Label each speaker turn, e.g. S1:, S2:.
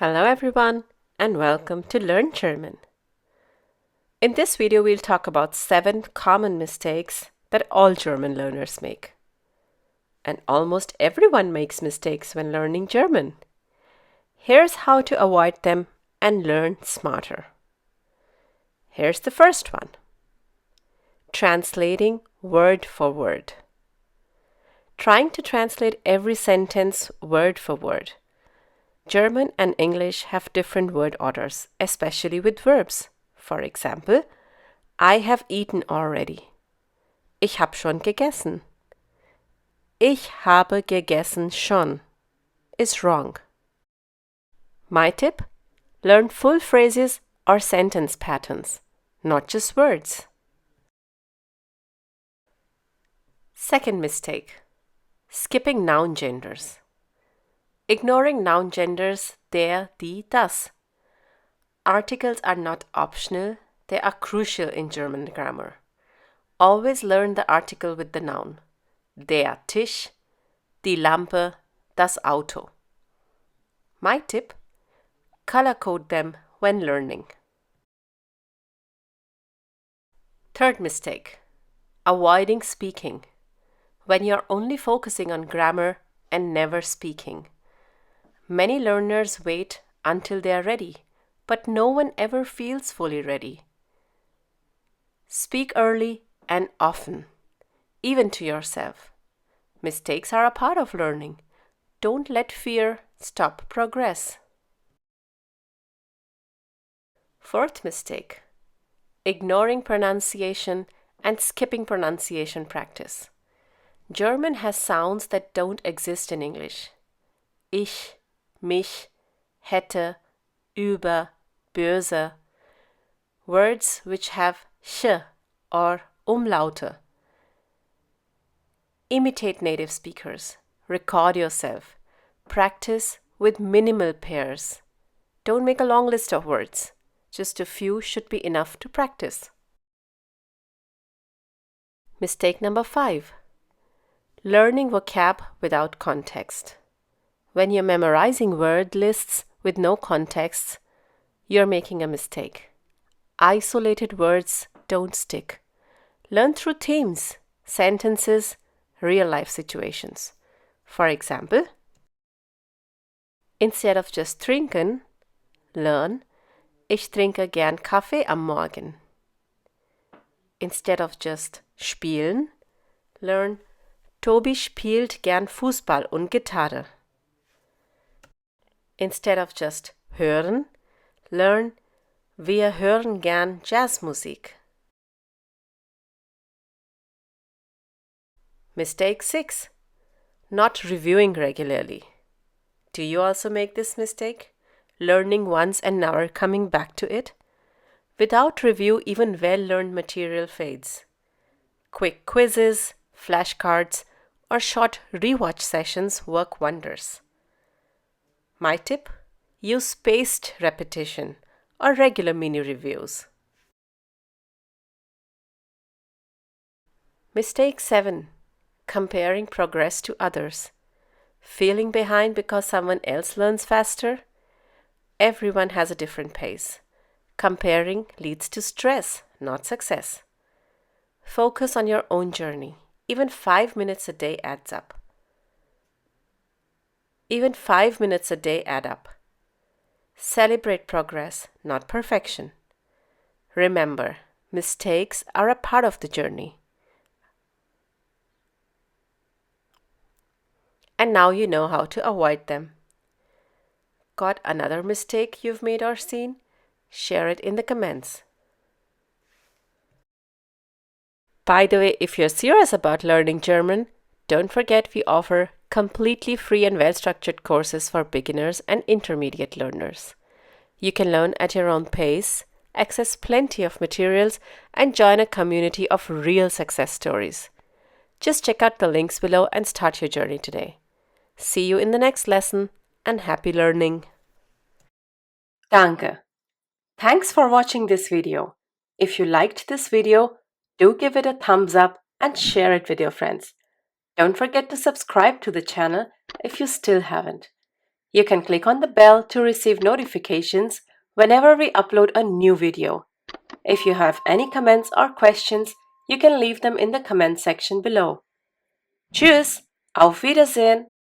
S1: Hello everyone and welcome to Learn German. In this video we'll talk about 7 common mistakes that all German learners make. And almost everyone makes mistakes when learning German. Here's how to avoid them and learn smarter. Here's the first one. Translating word for word. Trying to translate every sentence word for word. German and English have different word orders, especially with verbs. For example, I have eaten already. Ich hab schon gegessen. Ich habe gegessen schon is wrong. My tip: learn full phrases or sentence patterns, not just words. Second mistake: skipping noun genders. Ignoring noun genders der, die, das. Articles are not optional, they are crucial in German grammar. Always learn the article with the noun. Der Tisch, die Lampe, das Auto. My tip: color code them when learning. Third mistake: avoiding speaking. When you're only focusing on grammar and never speaking. Many learners wait until they are ready, but no one ever feels fully ready. Speak early and often, even to yourself. Mistakes are a part of learning. Don't let fear stop progress. Fourth mistake: ignoring pronunciation and skipping pronunciation practice. German has sounds that don't exist in English. Ich, mich, hätte, über, böse. Words which have sh or umlaute. Imitate native speakers. Record yourself. Practice with minimal pairs. Don't make a long list of words. Just a few should be enough to practice. Mistake number 5. Learning vocab without context. When you're memorizing word lists with no context, you're making a mistake. Isolated words don't stick. Learn through themes, sentences, real-life situations. For example, instead of just trinken, learn Ich trinke gern Kaffee am Morgen. Instead of just spielen, learn Tobi spielt gern Fußball und Gitarre. Instead of just hören, learn Wir hören gern Jazzmusik. Mistake 6. Not reviewing regularly. Do you also make this mistake? Learning once and never coming back to it? Without review, even well-learned material fades. Quick quizzes, flashcards, or short rewatch sessions work wonders. My tip: use spaced repetition or regular mini reviews. Mistake 7. Comparing progress to others. Feeling behind because someone else learns faster? Everyone has a different pace. Comparing leads to stress, not success. Focus on your own journey. Even 5 minutes a day adds up. Even 5 minutes a day add up. Celebrate progress, not perfection. Remember, mistakes are a part of the journey. And now you know how to avoid them. Got another mistake you've made or seen? Share it in the comments. By the way, if you're serious about learning German, don't forget we offer completely free and well-structured courses for beginners and intermediate learners. You can learn at your own pace, access plenty of materials, and join a community of real success stories. Just check out the links below and start your journey today. See you in the next lesson and happy learning! Danke! Thanks for watching this video. If you liked this video, do give it a thumbs up and share it with your friends. Don't forget to subscribe to the channel if you still haven't. You can click on the bell to receive notifications whenever we upload a new video. If you have any comments or questions, you can leave them in the comment section below. Tschüss, auf Wiedersehen!